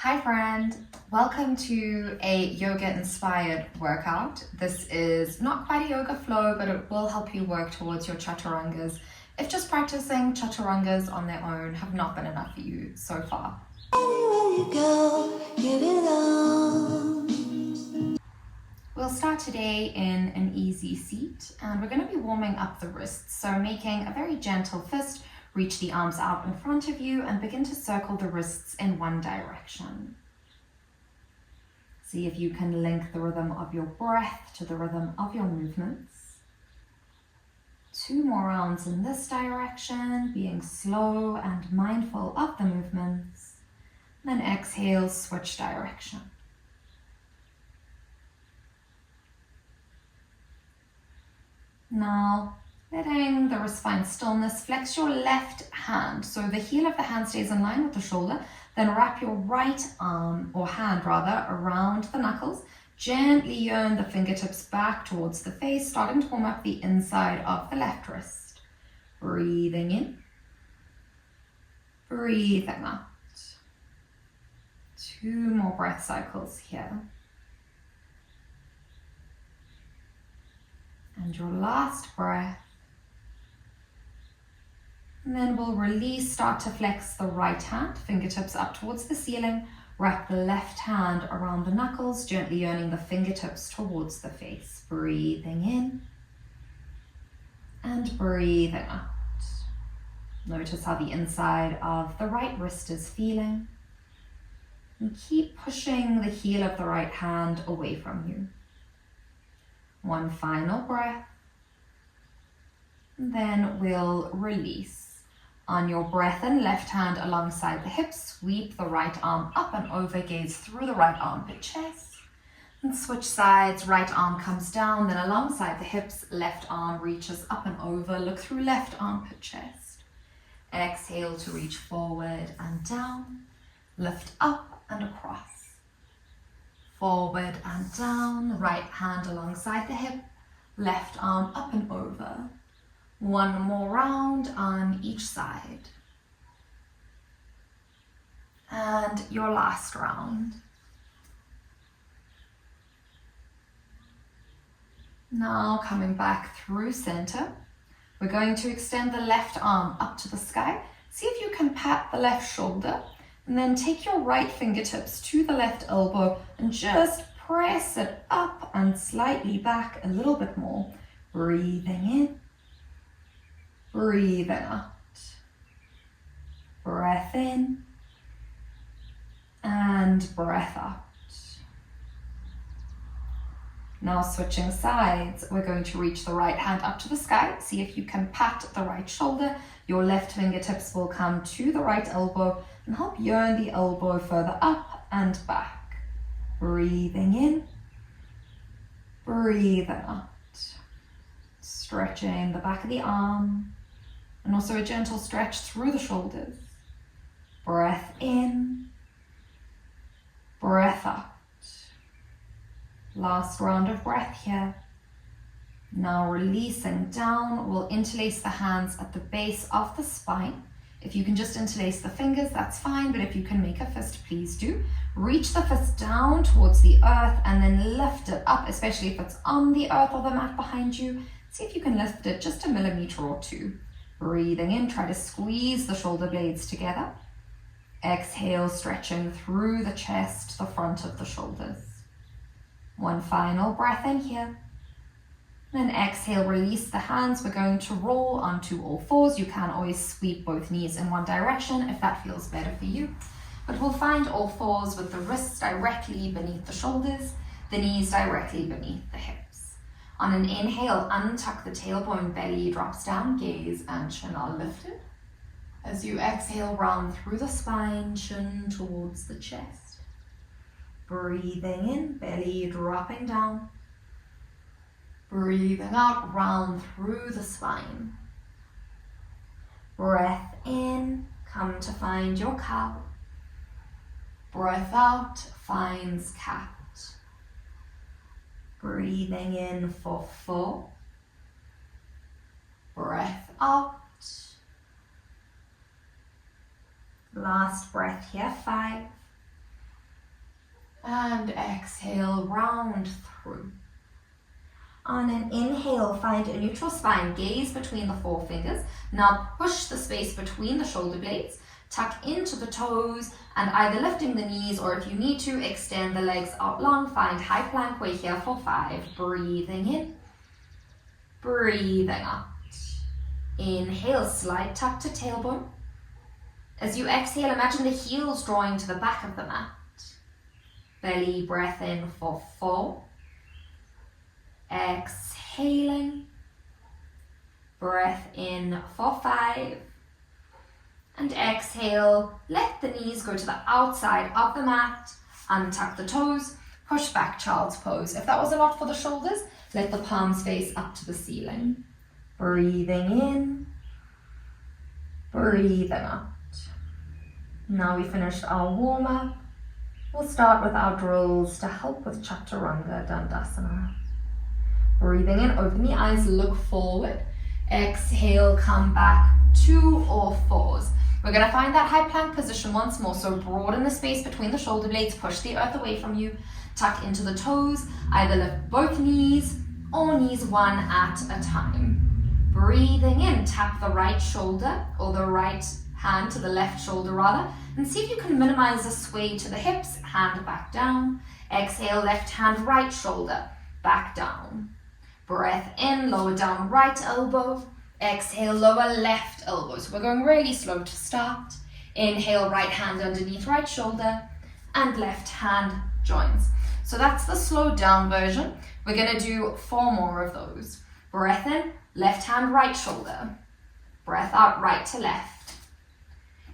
Hi friend, welcome to a yoga inspired workout. This is not quite a yoga flow, but it will help you work towards your chaturangas if just practicing chaturangas on their own have not been enough for you so far. We'll start today in an easy seat and we're going to be warming up the wrists. So making a very gentle fist, reach the arms out in front of you and begin to circle the wrists in one direction. See if you can link the rhythm of your breath to the rhythm of your movements. 2 more rounds in this direction, being slow and mindful of the movements. Then exhale, switch direction. Now, letting the wrist find stillness, flex your left hand. So the heel of the hand stays in line with the shoulder. Then wrap your right arm, or hand rather, around the knuckles. Gently yearn the fingertips back towards the face, starting to warm up the inside of the left wrist. Breathing in. Breathing out. 2 more breath cycles here. And your last breath. And then we'll release, start to flex the right hand, fingertips up towards the ceiling. Wrap the left hand around the knuckles, gently yearning the fingertips towards the face. Breathing in and breathing out. Notice how the inside of the right wrist is feeling. And keep pushing the heel of the right hand away from you. One final breath, and then we'll release. On your breath in, left hand alongside the hips, sweep the right arm up and over, gaze through the right armpit chest, and switch sides. Right arm comes down, then alongside the hips, left arm reaches up and over, look through left armpit chest. Exhale to reach forward and down, lift up and across. Forward and down, right hand alongside the hip, left arm up and over. 1 more round on each side. And your last round. Now coming back through center, we're going to extend the left arm up to the sky. See if you can pat the left shoulder. And then take your right fingertips to the left elbow and just press it up and slightly back a little bit more. Breathing in, breathing out. Breath in and breath out. Now switching sides, we're going to reach the right hand up to the sky. See if you can pat the right shoulder. Your left fingertips will come to the right elbow and help yearn the elbow further up and back. Breathing in, breathing out. Stretching the back of the arm and also a gentle stretch through the shoulders. Breath in, breath out. Last round of breath here. Now releasing down, we'll interlace the hands at the base of the spine. If you can just interlace the fingers, that's fine, but if you can make a fist, please do. Reach the fist down towards the earth and then lift it up, especially if it's on the earth or the mat behind you. See if you can lift it just 1 millimeter or 2. Breathing in, try to squeeze the shoulder blades together. Exhale, stretching through the chest, the front of the shoulders. 1 final breath in here. Then exhale, release the hands. We're going to roll onto all fours. You can always sweep both knees in one direction if that feels better for you. But we'll find all fours with the wrists directly beneath the shoulders, the knees directly beneath the hips. On an inhale, untuck the tailbone, belly drops down, gaze and chin are lifted. As you exhale, round through the spine, chin towards the chest. Breathing in, belly dropping down. Breathing out, round through the spine. Breath in, come to find your cow. Breath out, finds cat. Breathing in for 4. Breath out. Last breath here, 5. And exhale, round through. On an inhale, find a neutral spine, gaze between the forefingers. Now push the space between the shoulder blades, tuck into the toes, and either lifting the knees or if you need to, extend the legs out long. Find high plank way here for 5. Breathing in, breathing out. Inhale, slide tuck to tailbone. As you exhale, imagine the heels drawing to the back of the mat. Belly breath in for 4. Exhaling. Breath in for 5. And exhale, let the knees go to the outside of the mat. Untuck the toes. Push back, child's pose. If that was a lot for the shoulders, let the palms face up to the ceiling. Breathing in. Breathing out. Now we finished our warm-up. We'll start with our drills to help with Chaturanga Dandasana. Breathing in, open the eyes, look forward. Exhale, come back, 2 or 4s. We're going to find that high plank position once more. So broaden the space between the shoulder blades, push the earth away from you, tuck into the toes, either lift both knees or knees one at a time. Breathing in, tap the right shoulder or the right hand to the left shoulder rather, and see if you can minimize the sway to the hips, hand back down. Exhale, left hand, right shoulder, back down. Breath in, lower down right elbow. Exhale, lower left elbow. So we're going really slow to start. Inhale, right hand underneath right shoulder, and left hand joins. So that's the slowed down version. We're going to do 4 more of those. Breath in, left hand, right shoulder. Breath out, right to left.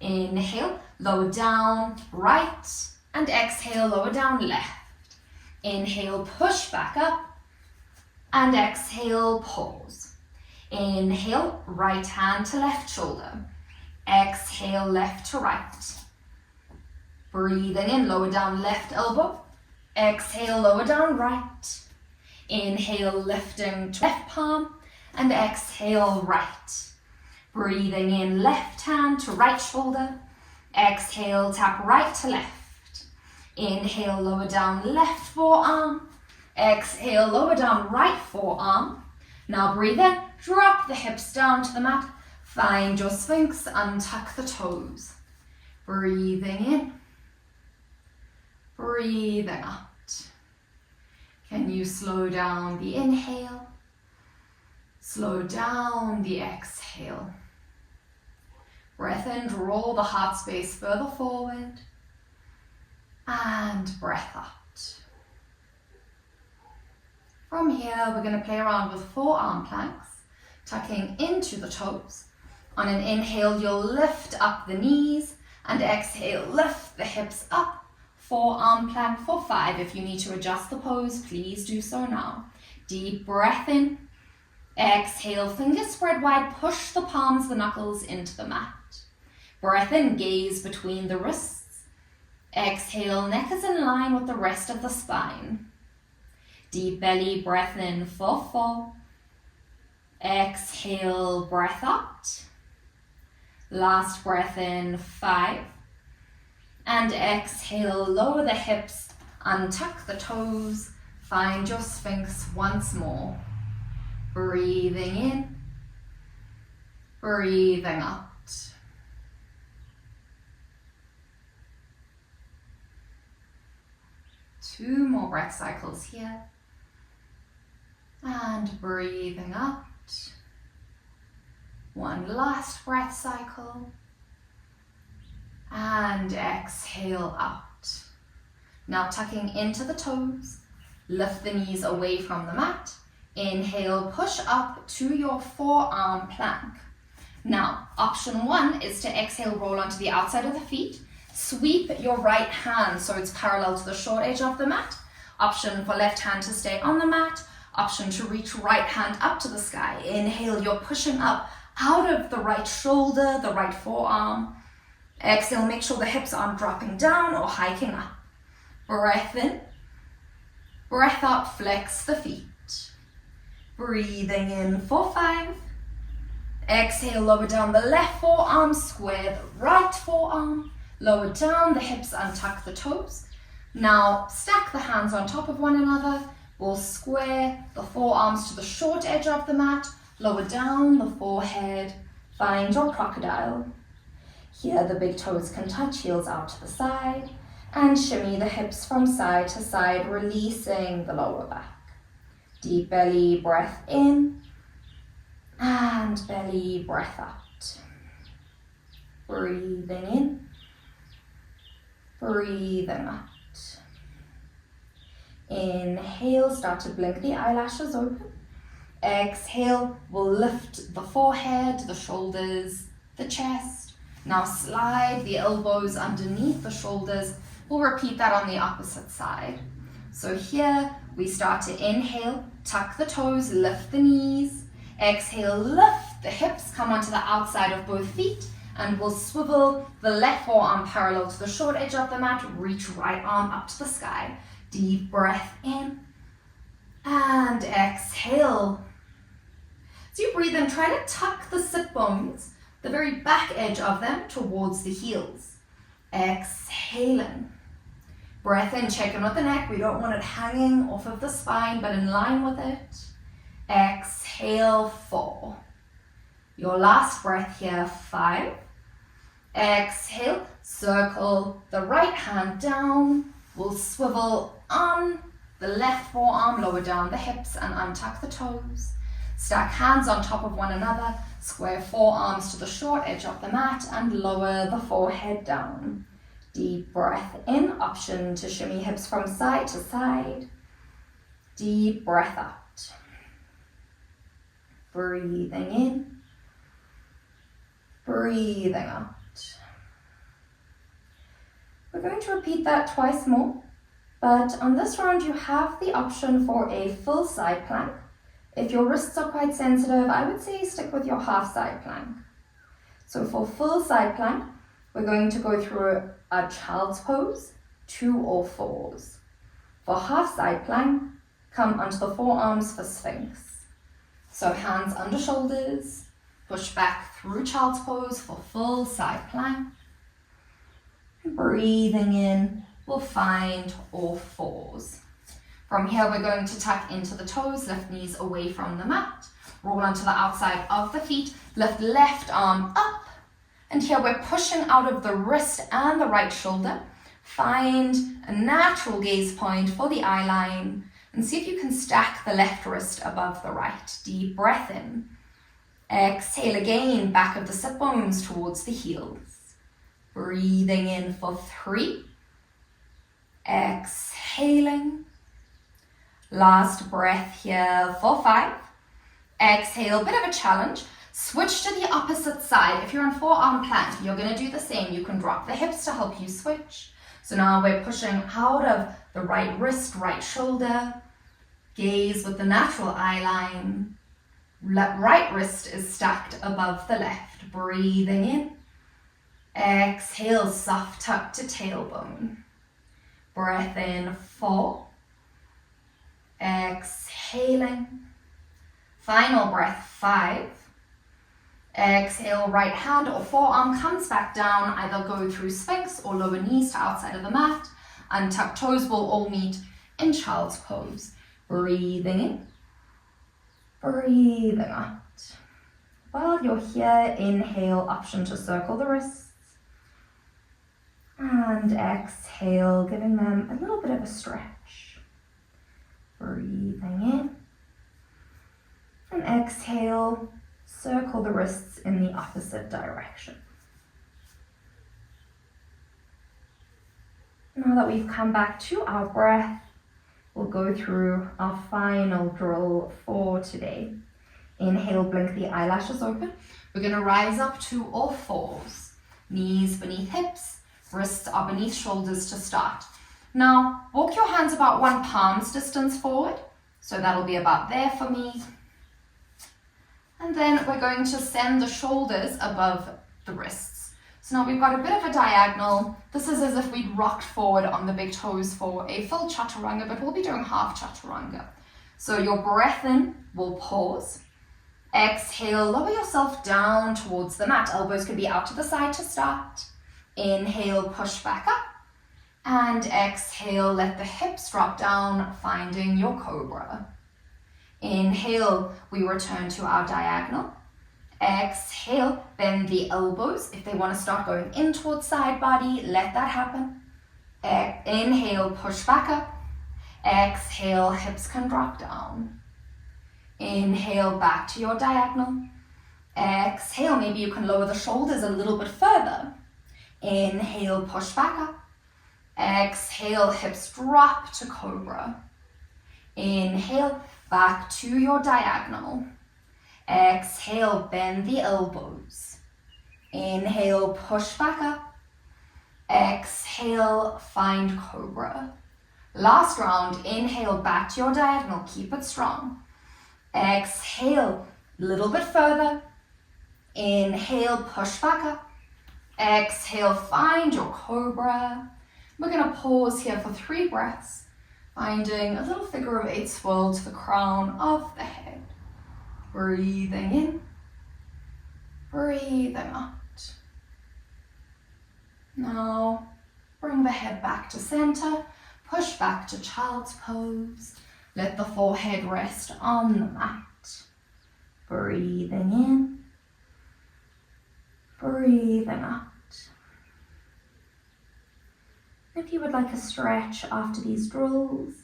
Inhale, lower down, right, and exhale, lower down, left. Inhale, push back up, and exhale, pause. Inhale, right hand to left shoulder. Exhale, left to right. Breathing in, lower down left elbow. Exhale, lower down right. Inhale, lifting to left palm, and exhale, right. Breathing in, left hand to right shoulder. Exhale, tap right to left. Inhale, lower down left forearm. Exhale, lower down right forearm. Now breathe in, drop the hips down to the mat. Find your sphinx, untuck the toes. Breathing in, breathing out. Can you slow down the inhale? Slow down the exhale. Breath in, draw the heart space further forward. And breath out. From here, we're going to play around with 4 arm planks, tucking into the toes. On an inhale, you'll lift up the knees, and exhale, lift the hips up. 4 arm plank for 5. If you need to adjust the pose, please do so now. Deep breath in. Exhale, fingers spread wide, push the palms, the knuckles into the mat. Breath in, gaze between the wrists. Exhale, neck is in line with the rest of the spine. Deep belly breath in for 4. Exhale, breath out. Last breath in, 5. And exhale, lower the hips, untuck the toes, find your sphinx once more. Breathing in, breathing out. Two more breath cycles here. And breathing out. One last breath cycle. And exhale out. Now tucking into the toes. Lift the knees away from the mat. Inhale, push up to your forearm plank. Now, option 1 is to exhale, roll onto the outside of the feet. Sweep your right hand so it's parallel to the short edge of the mat. Option for left hand to stay on the mat. Option to reach right hand up to the sky. Inhale, you're pushing up out of the right shoulder, the right forearm. Exhale, make sure the hips aren't dropping down or hiking up. Breath in. Breath out, flex the feet. Breathing in for 5. Exhale, lower down the left forearm, square the right forearm. Lower down the hips, untuck the toes. Now stack the hands on top of one another. We'll square the forearms to the short edge of the mat, lower down the forehead, find your crocodile. Here the big toes can touch, heels out to the side, and shimmy the hips from side to side, releasing the lower back. Deep belly breath in, and belly breath out. Breathing in, breathing out. Inhale, start to blink the eyelashes open. Exhale, we'll lift the forehead, the shoulders, the chest. Now slide the elbows underneath the shoulders. We'll repeat that on the opposite side. So here we start to inhale, tuck the toes, lift the knees. Exhale, lift the hips, come onto the outside of both feet, and we'll swivel the left forearm parallel to the short edge of the mat, reach right arm up to the sky. Deep breath in, and exhale. As you breathe in, try to tuck the sit bones, the very back edge of them, towards the heels. Exhaling. Breath in, check in with the neck. We don't want it hanging off of the spine, but in line with it. Exhale, 4. Your last breath here, 5. Exhale, circle the right hand down. We'll swivel on the left forearm, lower down the hips and untuck the toes. Stack hands on top of one another, square forearms to the short edge of the mat and lower the forehead down. Deep breath in, option to shimmy hips from side to side. Deep breath out. Breathing in, breathing out. We're going to repeat that twice more, but on this round you have the option for a full side plank. If your wrists are quite sensitive, I would say stick with your half side plank. So for full side plank, we're going to go through a child's pose, 2 or 4s. For half side plank, come onto the forearms for Sphinx. So hands under shoulders, push back through child's pose for full side plank. Breathing in, we'll find all 4s. From here, we're going to tuck into the toes, lift knees away from the mat, roll onto the outside of the feet, lift left arm up, and here we're pushing out of the wrist and the right shoulder. Find a natural gaze point for the eye line, and see if you can stack the left wrist above the right. Deep breath in. Exhale again, back of the sit bones towards the heels. Breathing in for 3. Exhaling. Last breath here for 5. Exhale, bit of a challenge. Switch to the opposite side. If you're on forearm plank, you're going to do the same. You can drop the hips to help you switch. So now we're pushing out of the right wrist, right shoulder. Gaze with the natural eye line. Right wrist is stacked above the left. Breathing in. Exhale, soft tuck to tailbone. Breath in, 4. Exhaling. Final breath, 5. Exhale, right hand or forearm comes back down. Either go through Sphinx or lower knees to outside of the mat. Untucked toes will all meet in child's pose. Breathing in. Breathing out. While you're here, inhale, option to circle the wrists. And exhale, giving them a little bit of a stretch. Breathing in. And exhale, circle the wrists in the opposite direction. Now that we've come back to our breath, we'll go through our final drill for today. Inhale, blink the eyelashes open. We're going to rise up to all 4s. Knees beneath hips, wrists are beneath shoulders to start. Now, walk your hands about 1 palm's distance forward. So that'll be about there for me. And then we're going to send the shoulders above the wrists. So now we've got a bit of a diagonal. This is as if we'd rocked forward on the big toes for a full chaturanga, but we'll be doing half chaturanga. So your breath in will pause. Exhale, lower yourself down towards the mat. Elbows could be out to the side to start. Inhale, push back up. And exhale, let the hips drop down, finding your cobra. Inhale, we return to our diagonal. Exhale, bend the elbows. If they want to start going in towards side body, let that happen. Inhale, push back up. Exhale, hips can drop down. Inhale, back to your diagonal. Exhale, maybe you can lower the shoulders a little bit further. Inhale, push back up. Exhale, hips drop to cobra. Inhale, back to your diagonal. Exhale, bend the elbows. Inhale, push back up. Exhale, find cobra. Last round, inhale, back to your diagonal, keep it strong. Exhale, a little bit further. Inhale, push back up. Exhale, find your cobra. We're going to pause here for 3 breaths, finding a little figure of 8 swirl to the crown of the head. Breathing in, breathing out. Now, bring the head back to center, push back to child's pose. Let the forehead rest on the mat. Breathing in, breathing out. If you would like a stretch after these drills,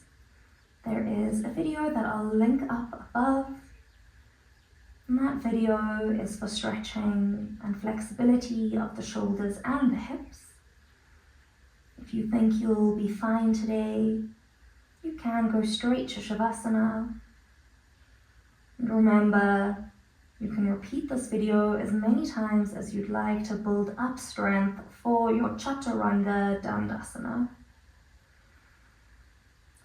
there is a video that I'll link up above. And that video is for stretching and flexibility of the shoulders and the hips. If you think you'll be fine today, you can go straight to Shavasana. And remember, you can repeat this video as many times as you'd like to build up strength for your Chaturanga Dandasana.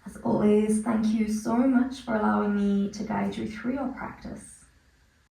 As always, thank you so much for allowing me to guide you through your practice.